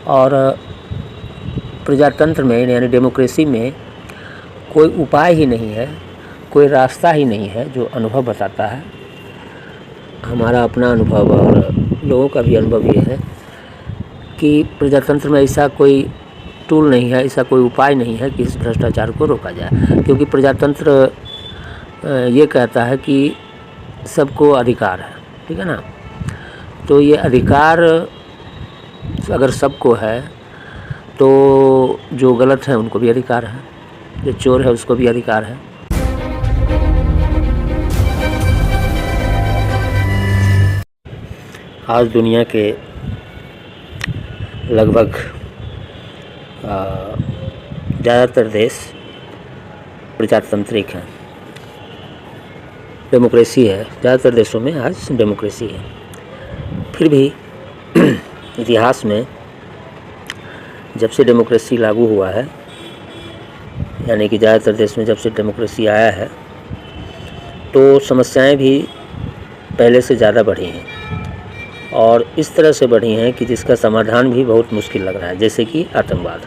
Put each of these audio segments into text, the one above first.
और प्रजातंत्र में यानी डेमोक्रेसी में कोई उपाय ही नहीं है, कोई रास्ता ही नहीं है। जो अनुभव बताता है, हमारा अपना अनुभव और लोगों का भी अनुभव ये है कि प्रजातंत्र में ऐसा कोई टूल नहीं है, ऐसा कोई उपाय नहीं है कि इस भ्रष्टाचार को रोका जाए। क्योंकि प्रजातंत्र ये कहता है कि सबको अधिकार है, ठीक है ना। तो ये अधिकार अगर सबको है तो जो गलत है उनको भी अधिकार है, जो चोर है उसको भी अधिकार है। आज दुनिया के लगभग ज़्यादातर देश प्रजातांत्रिक हैं, डेमोक्रेसी है। ज़्यादातर देशों में आज डेमोक्रेसी है। फिर भी इतिहास में जब से डेमोक्रेसी लागू हुआ है, यानी कि ज़्यादातर देश में जब से डेमोक्रेसी आया है, तो समस्याएं भी पहले से ज़्यादा बढ़ी हैं और इस तरह से बढ़ी हैं कि जिसका समाधान भी बहुत मुश्किल लग रहा है। जैसे कि आतंकवाद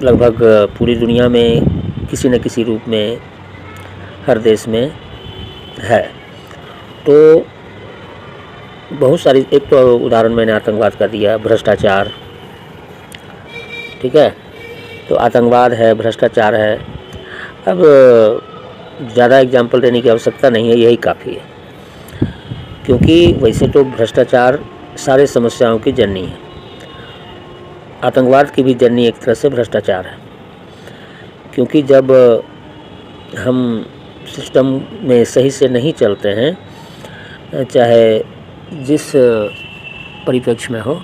लगभग पूरी दुनिया में किसी न किसी रूप में हर देश में है। तो बहुत सारी, एक तो उदाहरण मैंने आतंकवाद का दिया, भ्रष्टाचार, ठीक है। तो आतंकवाद है, भ्रष्टाचार है। अब ज़्यादा एग्जाम्पल देने की आवश्यकता नहीं है, यही काफ़ी है। क्योंकि वैसे तो भ्रष्टाचार सारे समस्याओं की जननी है। आतंकवाद की भी जननी एक तरह से भ्रष्टाचार है। क्योंकि जब हम सिस्टम में सही से नहीं चलते हैं, चाहे जिस परिप्रेक्ष्य में हो,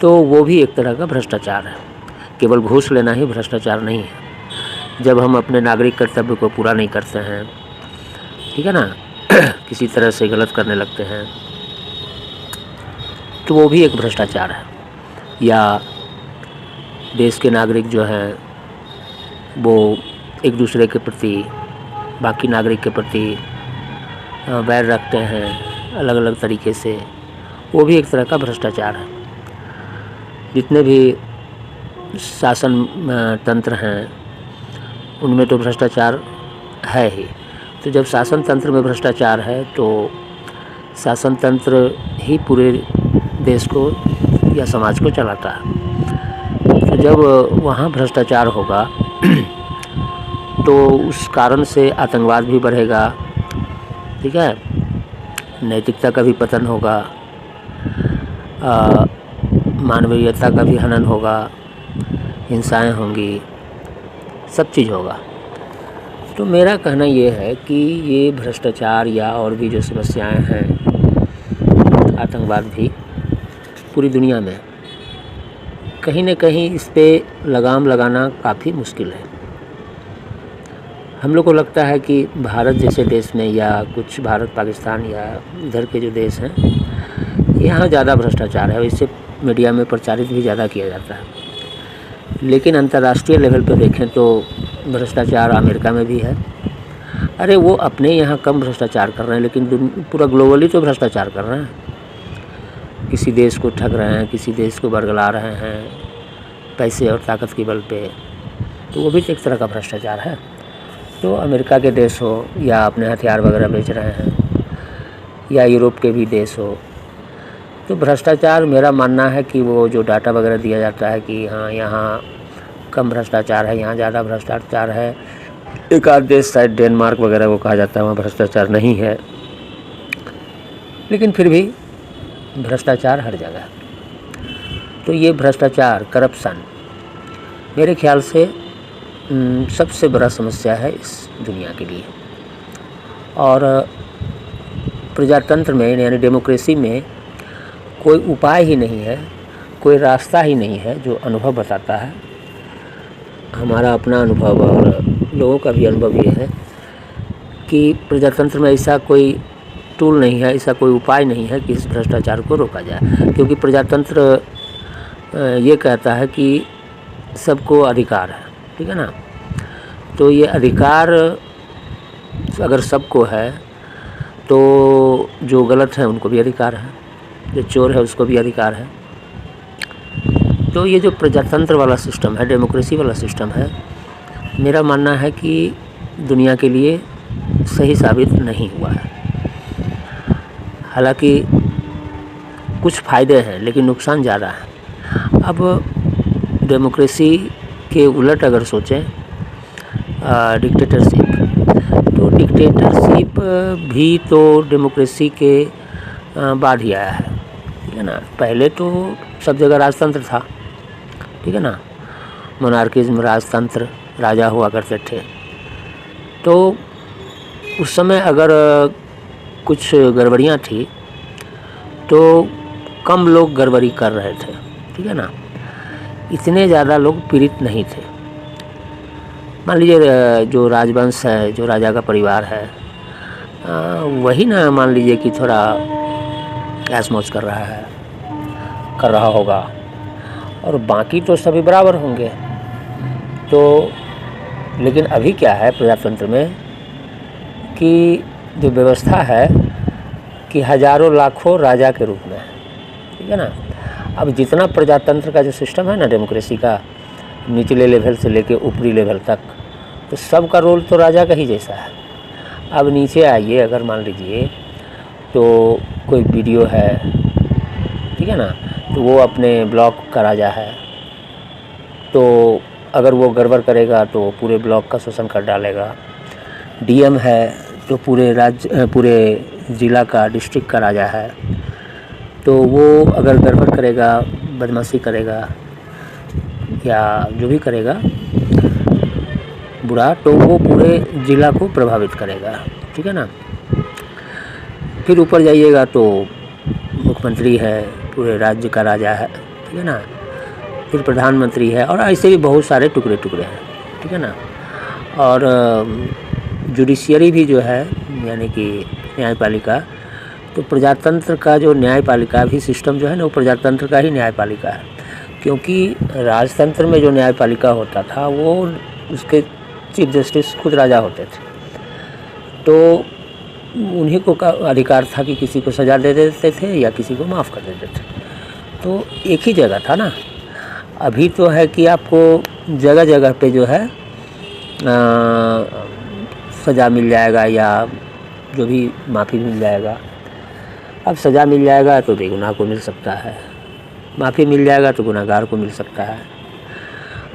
तो वो भी एक तरह का भ्रष्टाचार है। केवल घूस लेना ही भ्रष्टाचार नहीं है। जब हम अपने नागरिक कर्तव्य को पूरा नहीं करते हैं, ठीक है ना, किसी तरह से गलत करने लगते हैं, तो वो भी एक भ्रष्टाचार है। या देश के नागरिक जो हैं वो एक दूसरे के प्रति, बाकी नागरिक के प्रति वैर रखते हैं अलग अलग तरीके से, वो भी एक तरह का भ्रष्टाचार है। जितने भी शासन तंत्र हैं उनमें तो भ्रष्टाचार है ही। तो जब शासन तंत्र में भ्रष्टाचार है तो शासन तंत्र ही पूरे देश को या समाज को चलाता है। तो जब वहाँ भ्रष्टाचार होगा तो उस कारण से आतंकवाद भी बढ़ेगा, ठीक है, नैतिकता का भी पतन होगा, मानवीयता का भी हनन होगा, हिंसाएं होंगी, सब चीज़ होगा। तो मेरा कहना ये है कि ये भ्रष्टाचार या और भी जो समस्याएं हैं, आतंकवाद भी पूरी दुनिया में, कहीं न कहीं इस पे लगाम लगाना काफ़ी मुश्किल है। हम लोग को लगता है कि भारत जैसे देश में या कुछ भारत पाकिस्तान या इधर के जो देश हैं, यहाँ ज़्यादा भ्रष्टाचार है, इससे मीडिया में प्रचारित भी ज़्यादा किया जाता है। लेकिन अंतर्राष्ट्रीय लेवल पर देखें तो भ्रष्टाचार अमेरिका में भी है। अरे वो अपने यहाँ कम भ्रष्टाचार कर रहे हैं, लेकिन पूरा ग्लोबली तो भ्रष्टाचार कर रहे हैं। किसी देश को ठग रहे हैं, किसी देश को बरगला रहे हैं पैसे और ताकत के बल पे, तो वो भी एक तरह का भ्रष्टाचार है। तो अमेरिका के देश हो या अपने हथियार वगैरह बेच रहे हैं, या यूरोप के भी देश हो, तो भ्रष्टाचार मेरा मानना है कि वो जो डाटा वगैरह दिया जाता है कि हाँ यहाँ कम भ्रष्टाचार है, यहाँ ज़्यादा भ्रष्टाचार है। एक आध देश शायद डेनमार्क वगैरह को कहा जाता है, वहाँ भ्रष्टाचार नहीं है, लेकिन फिर भी भ्रष्टाचार हर जगह। तो ये भ्रष्टाचार, करप्शन मेरे ख्याल से सबसे बड़ा समस्या है इस दुनिया के लिए। और प्रजातंत्र में यानी डेमोक्रेसी में कोई उपाय ही नहीं है, कोई रास्ता ही नहीं है। जो अनुभव बताता है, हमारा अपना अनुभव और लोगों का भी अनुभव ये है कि प्रजातंत्र में ऐसा कोई टूल नहीं है, ऐसा कोई उपाय नहीं है कि इस भ्रष्टाचार को रोका जाए। क्योंकि प्रजातंत्र ये कहता है कि सबको अधिकार है, ठीक है ना। तो ये अधिकार अगर सबको है तो जो गलत है उनको भी अधिकार है, जो चोर है उसको भी अधिकार है। तो ये जो प्रजातंत्र वाला सिस्टम है, डेमोक्रेसी वाला सिस्टम है, मेरा मानना है कि दुनिया के लिए सही साबित नहीं हुआ है। हालांकि कुछ फ़ायदे हैं लेकिन नुकसान ज़्यादा है। अब डेमोक्रेसी के उलट अगर सोचें, डिक्टेटरशिप, तो डिक्टेटरशिप भी तो डेमोक्रेसी के बाद ही आया है, ठीक है ना। पहले तो सब जगह राजतंत्र था, ठीक है ना, मोनार्किज्म, राजतंत्र, राजा हुआ करते थे। तो उस समय अगर कुछ गड़बड़ियाँ थी तो कम लोग गड़बड़ी कर रहे थे, ठीक है ना, इतने ज़्यादा लोग पीड़ित नहीं थे। मान लीजिए जो राजवंश है, जो राजा का परिवार है, वही ना मान लीजिए कि थोड़ा ऐश मौज कर रहा होगा, और बाकी तो सभी बराबर होंगे। तो लेकिन अभी क्या है प्रजातंत्र में कि जो व्यवस्था है कि हजारों लाखों राजा के रूप में है, ठीक है ना। अब जितना प्रजातंत्र का जो सिस्टम है ना, डेमोक्रेसी का, निचले लेवल से लेके ऊपरी लेवल तक, तो सबका रोल तो राजा का ही जैसा है। अब नीचे आइए, अगर मान लीजिए तो कोई वीडियो है, ठीक है ना, तो वो अपने ब्लॉक का राजा है, तो अगर वो गड़बड़ करेगा तो पूरे ब्लॉक का शोषण कर डालेगा। डीएम है तो पूरे ज़िला का, डिस्ट्रिक्ट का राजा है, तो वो अगर गड़बड़ करेगा, बदमाशी करेगा या जो भी करेगा बुरा, तो वो पूरे ज़िला को प्रभावित करेगा, ठीक है ना। फिर ऊपर जाइएगा तो मुख्यमंत्री है, पूरे राज्य का राजा है, ठीक है ना। फिर प्रधानमंत्री है, और ऐसे भी बहुत सारे टुकड़े हैं, ठीक है ना। और जुडिशियरी भी जो है, यानी कि न्यायपालिका, तो प्रजातंत्र का जो न्यायपालिका भी सिस्टम जो है ना, वो प्रजातंत्र का ही न्यायपालिका है। क्योंकि राजतंत्र में जो न्यायपालिका होता था वो उसके चीफ जस्टिस खुद राजा होते थे, तो उन्हीं को का अधिकार था कि किसी को सज़ा दे देते थे या किसी को माफ़ कर देते थे। तो एक ही जगह था ना। अभी तो है कि आपको जगह जगह पे जो है सज़ा मिल जाएगा या जो भी माफ़ी मिल जाएगा। अब सज़ा मिल जाएगा तो बेगुनाह को मिल सकता है, माफ़ी मिल जाएगा तो गुनहगार को मिल सकता है।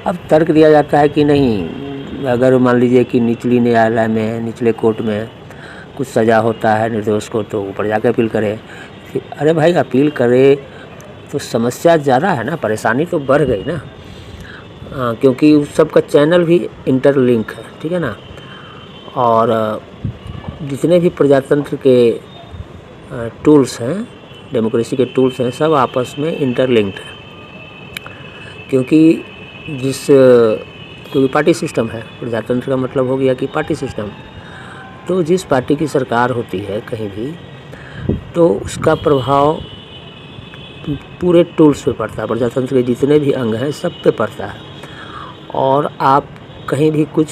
अब तर्क दिया जाता है कि नहीं, अगर मान लीजिए कि निचली न्यायालय में, निचले कोर्ट में कुछ सज़ा होता है निर्दोष को, तो ऊपर जाकर अपील करे। अरे भाई, अपील करे तो समस्या ज़्यादा है ना, परेशानी तो बढ़ गई ना, क्योंकि उस सब का चैनल भी इंटरलिंक है, ठीक है ना। और जितने भी प्रजातंत्र के टूल्स हैं, डेमोक्रेसी के टूल्स हैं, सब आपस में इंटरलिंक्ड है। क्योंकि पार्टी सिस्टम है, प्रजातंत्र का मतलब हो गया कि पार्टी सिस्टम। तो जिस पार्टी की सरकार होती है कहीं भी, तो उसका प्रभाव पूरे टूल्स पे पड़ता है, प्रजातंत्र के जितने भी अंग हैं सब पे पड़ता है, और आप कहीं भी कुछ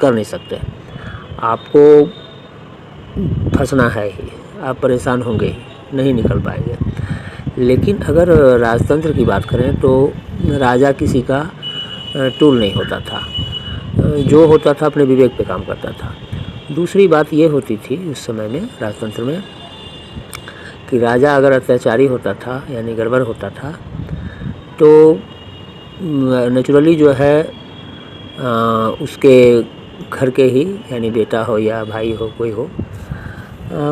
कर नहीं सकते। आपको फंसना है ही, आप परेशान होंगे ही, नहीं निकल पाएंगे। लेकिन अगर राजतंत्र की बात करें तो राजा किसी का टूल नहीं होता था, जो होता था अपने विवेक पे काम करता था। दूसरी बात ये होती थी उस समय में राजतंत्र में कि राजा अगर अत्याचारी होता था, यानी गड़बड़ होता था, तो नेचुरली जो है उसके घर के ही, यानी बेटा हो या भाई हो, कोई हो,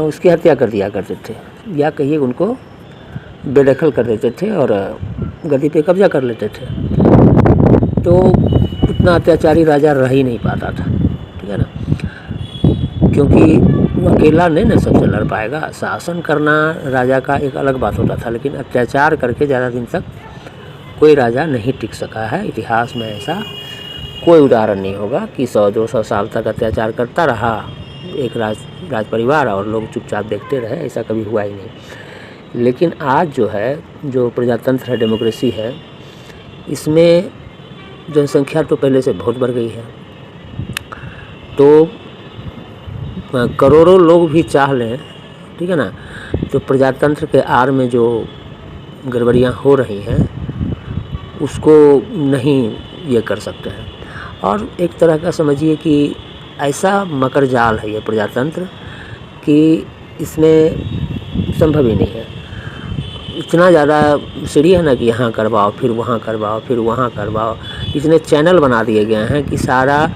उसकी हत्या कर दिया करते थे, या कहिए उनको बेदखल कर देते थे और गद्दी पे कब्जा कर लेते थे। तो उतना अत्याचारी राजा रह ही नहीं पाता था, ठीक है ना, क्योंकि वो अकेला नहीं ना सबसे लड़ पाएगा। शासन करना राजा का एक अलग बात होता था, लेकिन अत्याचार करके ज़्यादा दिन तक कोई राजा नहीं टिक सका है। इतिहास में ऐसा कोई उदाहरण नहीं होगा कि 100-200 साल तक अत्याचार करता रहा एक राज परिवार और लोग चुपचाप देखते रहे, ऐसा कभी हुआ ही नहीं। लेकिन आज जो है, जो प्रजातंत्र है, डेमोक्रेसी है, इसमें जनसंख्या तो पहले से बहुत बढ़ गई है। तो करोड़ों लोग भी चाह लें, ठीक है ना, तो प्रजातंत्र के आड़ में जो गड़बड़ियाँ हो रही हैं उसको नहीं ये कर सकते हैं। और एक तरह का समझिए कि ऐसा मकर जाल है ये प्रजातंत्र कि इसमें संभव ही नहीं है। इतना ज़्यादा सीढ़ी है ना कि यहाँ करवाओ, फिर वहाँ करवाओ, फिर वहाँ करवाओ। इतने चैनल बना दिए गए हैं कि सारा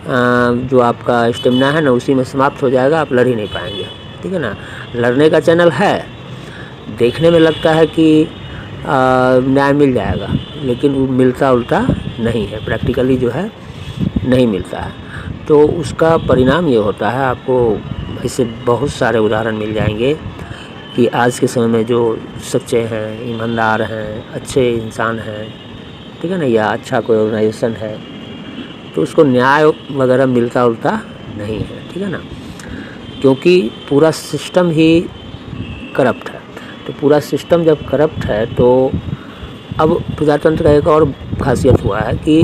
जो आपका स्टेमिना है ना उसी में समाप्त हो जाएगा, आप लड़ ही नहीं पाएंगे, ठीक है ना। लड़ने का चैनल है, देखने में लगता है कि न्याय मिल जाएगा, लेकिन वो मिलता उल्टा नहीं है, प्रैक्टिकली जो है नहीं मिलता है। तो उसका परिणाम ये होता है, आपको इससे बहुत सारे उदाहरण मिल जाएंगे कि आज के समय में जो सच्चे हैं, ईमानदार हैं, अच्छे इंसान हैं, ठीक है ना, या अच्छा कोई ऑर्गेनाइजेशन है, तो उसको न्याय वगैरह मिलता उल्टा नहीं है, ठीक है ना, क्योंकि पूरा सिस्टम ही करप्ट है। तो पूरा सिस्टम जब करप्ट है तो अब प्रजातंत्र का एक और खासियत हुआ है कि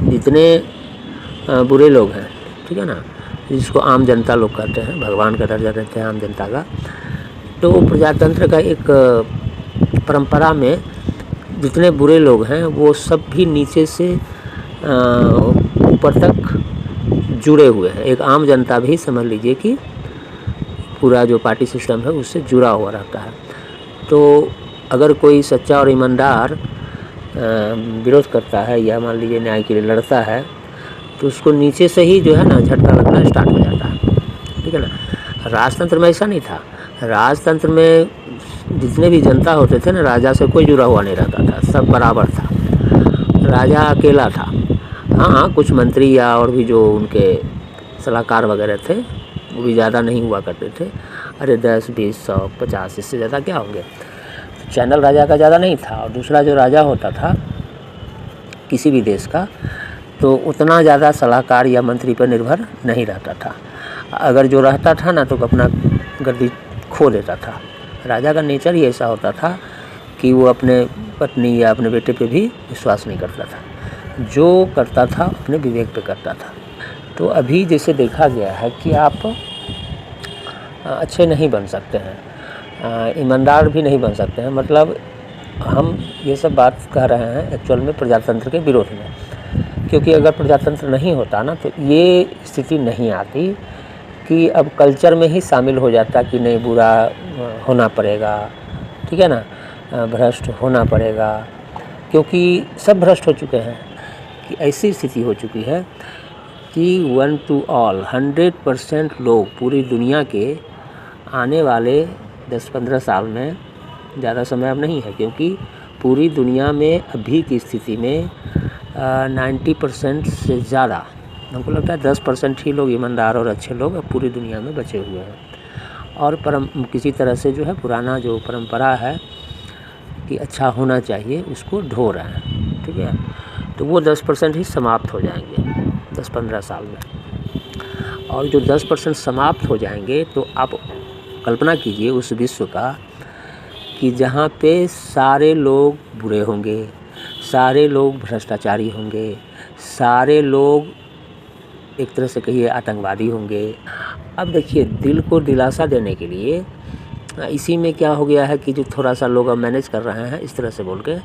जितने बुरे लोग हैं, ठीक है ना, जिसको आम जनता लोग कहते हैं, भगवान का दर्जा देते हैं आम जनता का, तो प्रजातंत्र का एक परंपरा में जितने बुरे लोग हैं वो सब भी नीचे से ऊपर तक जुड़े हुए हैं। एक आम जनता भी समझ लीजिए कि पूरा जो पार्टी सिस्टम है उससे जुड़ा हुआ रहता है। तो अगर कोई सच्चा और ईमानदार विरोध करता है या मान लीजिए न्याय के लिए लड़ता है, तो उसको नीचे से ही जो है ना झटका लगना स्टार्ट हो जाता है, ठीक है ना। राजतंत्र में ऐसा नहीं था। राजतंत्र में जितने भी जनता होते थे ना, राजा से कोई जुड़ा हुआ नहीं रहता था, सब बराबर था, राजा अकेला था। हाँ, कुछ मंत्री या और भी जो उनके सलाहकार वगैरह थे वो भी ज़्यादा नहीं हुआ करते थे। अरे 10, 20, 100, 50, इससे ज़्यादा क्या होंगे। चैनल राजा का ज़्यादा नहीं था। और दूसरा जो राजा होता था किसी भी देश का, तो उतना ज़्यादा सलाहकार या मंत्री पर निर्भर नहीं रहता था। अगर जो रहता था ना तो अपना गद्दी खो देता था। राजा का नेचर ही ऐसा होता था कि वो अपने पत्नी या अपने बेटे पे भी विश्वास नहीं करता था, जो करता था अपने विवेक पे करता था। तो अभी जैसे देखा गया है कि आप अच्छे नहीं बन सकते हैं, ईमानदार भी नहीं बन सकते हैं। मतलब हम ये सब बात कह रहे हैं एक्चुअल में प्रजातंत्र के विरोध में, क्योंकि अगर प्रजातंत्र नहीं होता ना तो ये स्थिति नहीं आती कि अब कल्चर में ही शामिल हो जाता कि नहीं, बुरा होना पड़ेगा, ठीक है ना, भ्रष्ट होना पड़ेगा, क्योंकि सब भ्रष्ट हो चुके हैं। कि ऐसी स्थिति हो चुकी है कि 1 to all 100% लोग पूरी दुनिया के आने वाले 10-15 साल में, ज़्यादा समय अब नहीं है, क्योंकि पूरी दुनिया में अभी की स्थिति में 90% से ज़्यादा, हमको लगता है 10% ही लोग ईमानदार और अच्छे लोग अब पूरी दुनिया में बचे हुए हैं। और किसी तरह से जो है पुराना जो परंपरा है कि अच्छा होना चाहिए उसको ढो रहे हैं, ठीक है। तो वो 10% ही समाप्त हो जाएंगे 10-15 साल में। और जो 10% समाप्त हो जाएंगे तो आप कल्पना कीजिए उस विश्व का कि जहाँ पे सारे लोग बुरे होंगे, सारे लोग भ्रष्टाचारी होंगे, सारे लोग एक तरह से कहिए आतंकवादी होंगे। अब देखिए, दिल को दिलासा देने के लिए इसी में क्या हो गया है कि जो थोड़ा सा लोग अब मैनेज कर रहे हैं इस तरह से बोल के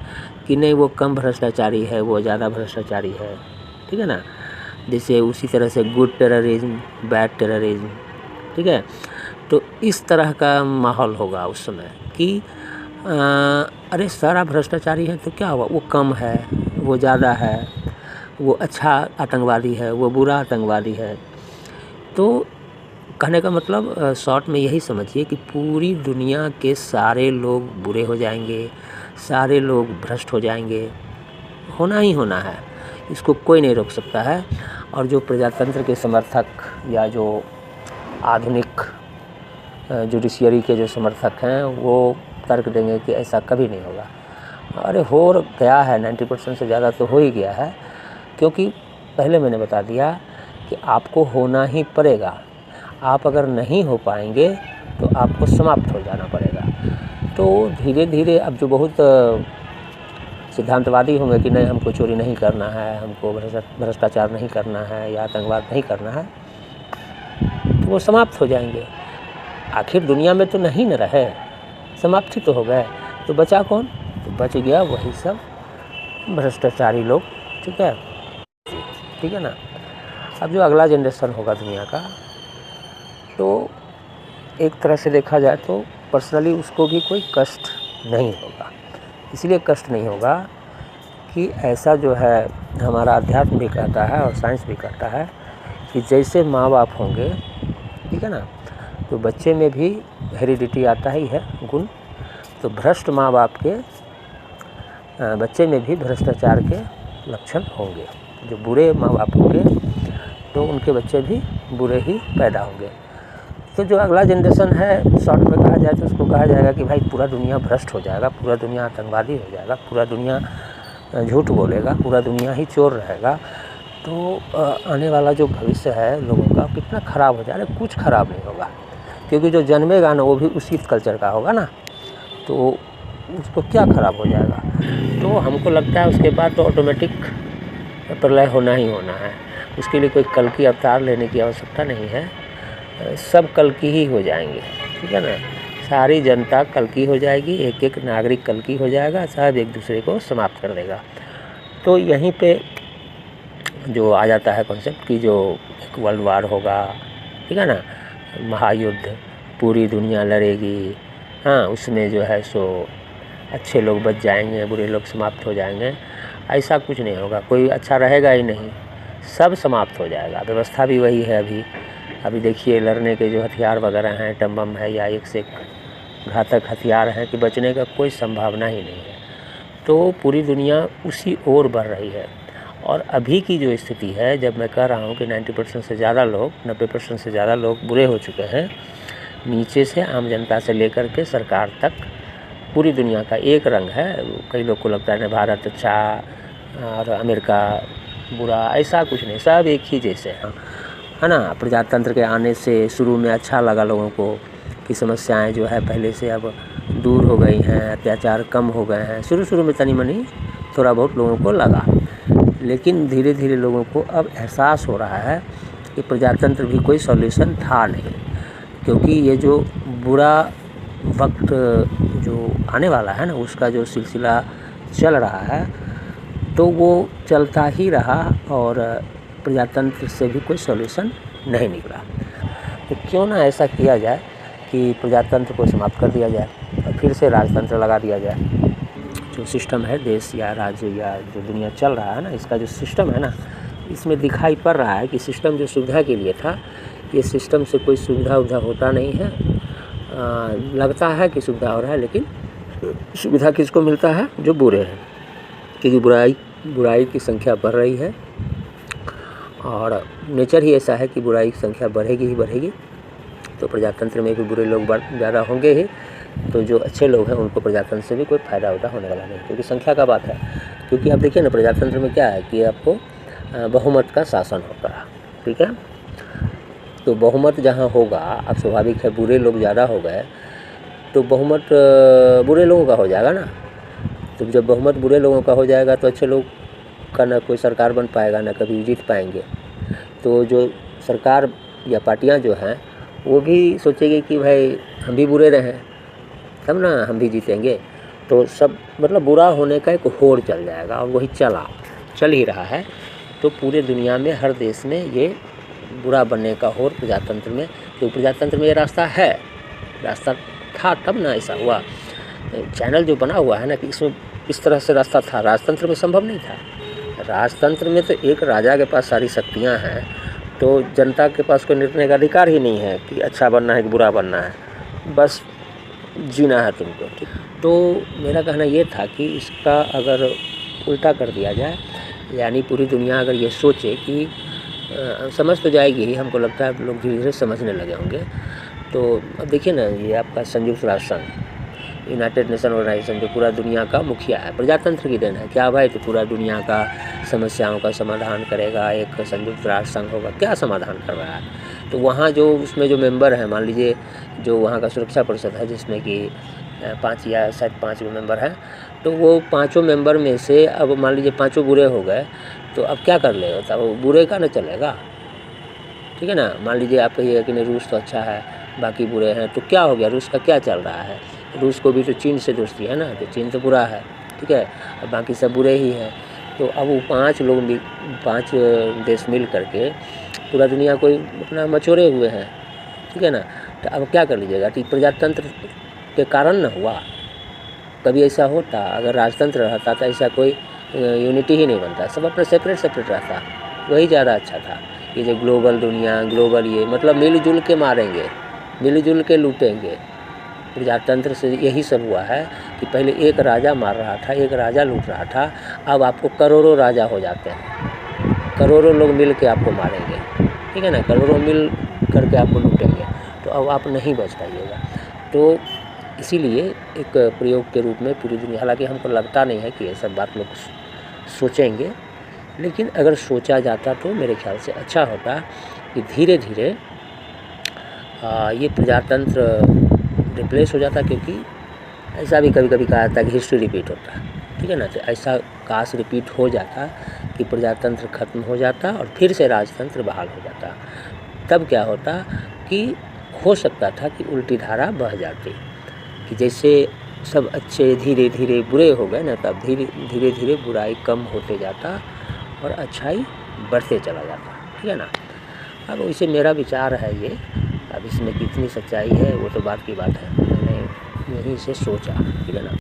कि नहीं वो कम भ्रष्टाचारी है, वो ज़्यादा भ्रष्टाचारी है, ठीक है ना। जैसे उसी तरह से गुड टेररिज्म, बैड टेररिज्म, ठीक है। तो इस तरह का माहौल होगा उस समय कि अरे सारा भ्रष्टाचारी है तो क्या हुआ, वो कम है, वो ज़्यादा है, वो अच्छा आतंकवादी है, वो बुरा आतंकवादी है। तो कहने का मतलब शॉर्ट में यही समझिए कि पूरी दुनिया के सारे लोग बुरे हो जाएंगे, सारे लोग भ्रष्ट हो जाएंगे, होना ही होना है, इसको कोई नहीं रोक सकता है। और जो प्रजातंत्र के समर्थक या जो आधुनिक जुडिशियरी के जो समर्थक हैं वो तर्क देंगे कि ऐसा कभी नहीं होगा। अरे हो गया है, 90% से ज़्यादा तो हो ही गया है, क्योंकि पहले मैंने बता दिया कि आपको होना ही पड़ेगा। आप अगर नहीं हो पाएंगे तो आपको समाप्त हो जाना पड़ेगा। तो धीरे धीरे अब जो बहुत सिद्धांतवादी होंगे कि नहीं हमको चोरी नहीं करना है, हमको भ्रष्टाचार नहीं करना है या आतंकवाद नहीं करना है, तो वो समाप्त हो जाएंगे। आखिर दुनिया में तो नहीं न रहे, समाप्ति तो हो गए, तो बचा कौन? तो बच गया वही सब भ्रष्टाचारी लोग। ठीक है ना। अब जो अगला जनरेशन होगा दुनिया का, तो एक तरह से देखा जाए तो पर्सनली उसको भी कोई कष्ट नहीं होगा। इसलिए कष्ट नहीं होगा कि ऐसा जो है हमारा अध्यात्म भी कहता है और साइंस भी कहता है कि जैसे माँ बाप होंगे, ठीक है ना, तो बच्चे में भी हेरिडिटी आता ही है गुण। तो भ्रष्ट माँ बाप के बच्चे में भी भ्रष्टाचार के लक्षण होंगे। जो बुरे माँ बाप होंगे तो उनके बच्चे भी बुरे ही पैदा होंगे। तो जो अगला जनरेशन है, शॉर्ट में कहा जाए तो उसको कहा जाएगा कि भाई पूरा दुनिया भ्रष्ट हो जाएगा, पूरा दुनिया आतंकवादी हो जाएगा, पूरा दुनिया झूठ बोलेगा, पूरा दुनिया ही चोर रहेगा। तो आने वाला जो भविष्य है लोगों का कितना ख़राब हो जाएगा। कुछ ख़राब नहीं होगा, क्योंकि जो जन्मेगा ना वो भी उसी कल्चर का होगा ना, तो उसको क्या ख़राब हो जाएगा। तो हमको लगता है उसके बाद तो ऑटोमेटिक प्रलय होना ही होना है। उसके लिए कोई कल की अवतार लेने की आवश्यकता नहीं है, सब कल की ही हो जाएंगे। ठीक है ना, सारी जनता कल की हो जाएगी, एक एक नागरिक कल की हो जाएगा, सब एक दूसरे को समाप्त कर देगा। तो यहीं पे जो आ जाता है कॉन्सेप्ट कि जो एक वर्ल्ड वार होगा, ठीक है ना, महायुद्ध, पूरी दुनिया लड़ेगी। हाँ, उसमें जो है सो अच्छे लोग बच जाएंगे, बुरे लोग समाप्त हो जाएंगे। ऐसा कुछ नहीं होगा, कोई अच्छा रहेगा ही नहीं, सब समाप्त हो जाएगा। व्यवस्था भी वही है। अभी देखिए लड़ने के जो हथियार वगैरह हैं, एटम बम है या एक से एक घातक हथियार हैं, कि बचने का कोई संभावना ही नहीं है। तो पूरी दुनिया उसी ओर बढ़ रही है। और अभी की जो स्थिति है, जब मैं कह रहा हूँ कि 90% से ज़्यादा लोग, 90% से ज़्यादा लोग बुरे हो चुके हैं, नीचे से आम जनता से लेकर के सरकार तक पूरी दुनिया का एक रंग है। कई लोग को लगता है भारत अच्छा और अमेरिका बुरा, ऐसा कुछ नहीं, सब एक ही जैसे हैं, है ना। प्रजातंत्र के आने से शुरू में अच्छा लगा लोगों को कि समस्याएं जो है पहले से अब दूर हो गई हैं, अत्याचार कम हो गए हैं। शुरू में तनी मनी थोड़ा बहुत लोगों को लगा, लेकिन धीरे धीरे लोगों को अब एहसास हो रहा है कि प्रजातंत्र भी कोई सॉल्यूशन था नहीं, क्योंकि ये जो बुरा वक्त जो आने वाला है ना, उसका जो सिलसिला चल रहा है, तो वो चलता ही रहा और प्रजातंत्र से भी कोई सॉल्यूशन नहीं निकला। तो क्यों ना ऐसा किया जाए कि प्रजातंत्र को समाप्त कर दिया जाए और फिर से राजतंत्र लगा दिया जाए। जो सिस्टम है देश या राज्य या जो दुनिया चल रहा है ना, इसका जो सिस्टम है ना, इसमें दिखाई पड़ रहा है कि सिस्टम जो सुविधा के लिए था, ये सिस्टम से कोई सुविधा होता नहीं है। लगता है कि सुविधा हो रहा है, लेकिन सुविधा किसको मिलता है? जो बुरे हैं, क्योंकि बुराई की संख्या बढ़ रही है और नेचर ही ऐसा है कि बुराई की संख्या बढ़ेगी ही बढ़ेगी। तो प्रजातंत्र में भी बुरे लोग ज़्यादा होंगे ही, तो जो अच्छे लोग हैं उनको प्रजातंत्र से भी कोई फ़ायदा होने वाला नहीं, क्योंकि संख्या का बात है। क्योंकि आप देखिए ना, प्रजातंत्र में क्या है कि आपको बहुमत का शासन होता है, ठीक है। तो बहुमत जहाँ होगा, अब स्वाभाविक है बुरे लोग ज़्यादा हो गए तो बहुमत बुरे लोगों का हो जाएगा ना। तो जब बहुमत बुरे लोगों का हो जाएगा तो अच्छे लोग का ना कोई सरकार बन पाएगा, ना कभी जीत पाएंगे। तो जो सरकार या पार्टियां जो हैं वो भी सोचेगी कि भाई हम भी बुरे रहें तब ना हम भी जीतेंगे। तो सब मतलब बुरा होने का एक होड़ चल जाएगा, और वही चल ही रहा है। तो पूरे दुनिया में हर देश में ये बुरा बनने का होड़ प्रजातंत्र में, तो प्रजातंत्र में ये रास्ता था तब ना ऐसा हुआ। चैनल जो बना हुआ है ना कि इसमें इस तरह से रास्ता था, राजतंत्र में संभव नहीं था। राजतंत्र में तो एक राजा के पास सारी शक्तियाँ हैं, तो जनता के पास कोई निर्णय का अधिकार ही नहीं है कि अच्छा बनना है कि बुरा बनना है, बस जीना है तुमको। तो मेरा कहना ये था कि इसका अगर उल्टा कर दिया जाए, यानी पूरी दुनिया अगर ये सोचे कि समझ तो जाएगी ही, हमको लगता है लोग धीरे धीरे समझने लगे होंगे। तो अब देखिए ना, ये आपका संयुक्त राष्ट्र संघ, यूनाइटेड नेशन ऑर्गेनाइजेशन, जो पूरा दुनिया का मुखिया है, प्रजातंत्र की देन है क्या भाई? तो पूरा दुनिया का समस्याओं का समाधान करेगा एक संयुक्त राष्ट्र संघ होगा। क्या समाधान कर रहा है? तो वहाँ जो उसमें जो मेंबर हैं, मान लीजिए जो वहाँ का सुरक्षा परिषद है, जिसमें कि 5 या शायद 5 मेंबर हैं, तो वो 5 मेंबर में से अब मान लीजिए 5 बुरे हो गए, तो अब क्या कर लेगा? तो वो बुरे का न चलेगा, ठीक है ना। मान लीजिए आप कहिएगा कि नहीं रूस तो अच्छा है, बाकी बुरे हैं, तो क्या हो गया, रूस का क्या चल रहा है? रूस को भी तो चीन से दोस्ती है ना, तो चीन तो बुरा है, ठीक है, और बाकी सब बुरे ही हैं। तो अब वो 5 देश मिल करके पूरा दुनिया को अपना मचोरे हुए हैं, ठीक है ना। तो अब क्या कर लीजिएगा कि प्रजातंत्र के कारण न हुआ। कभी ऐसा होता अगर राजतंत्र रहता तो ऐसा कोई यूनिटी ही नहीं बनता, सब अपना सेपरेट रहता, वही ज़्यादा अच्छा था। ये जो ग्लोबल दुनिया, ग्लोबल ये मतलब मिलजुल के मारेंगे, मिलजुल के लूटेंगे। प्रजातंत्र से यही सब हुआ है कि पहले एक राजा मार रहा था, एक राजा लूट रहा था, अब आपको करोड़ों राजा हो जाते हैं, करोड़ों लोग मिल के आपको मारेंगे, ठीक है ना, करोड़ों मिल करके आपको लूटेंगे, तो अब आप नहीं बच पाइएगा। तो इसीलिए एक प्रयोग के रूप में पूरी दुनिया, हालांकि हमको लगता नहीं है कि ये सब बात लोग सोचेंगे, लेकिन अगर सोचा जाता तो मेरे ख्याल से अच्छा होता कि धीरे धीरे ये प्रजातंत्र रिप्लेस हो जाता। क्योंकि ऐसा भी कभी कभी कहा जाता है कि हिस्ट्री रिपीट होता है, ठीक है ना। तो ऐसा काश रिपीट हो जाता कि प्रजातंत्र खत्म हो जाता और फिर से राजतंत्र बहाल हो जाता। तब क्या होता कि हो सकता था कि उल्टी धारा बह जाती, कि जैसे सब अच्छे धीरे धीरे बुरे हो गए ना, तब धीरे धीरे बुराई कम होते जाता और अच्छाई बढ़ते चला जाता, ठीक है ना। अब वैसे मेरा विचार है ये, अब इसमें कितनी सच्चाई है वो तो बात की बात है, मैंने यहीं से सोचा, ठीक है ना।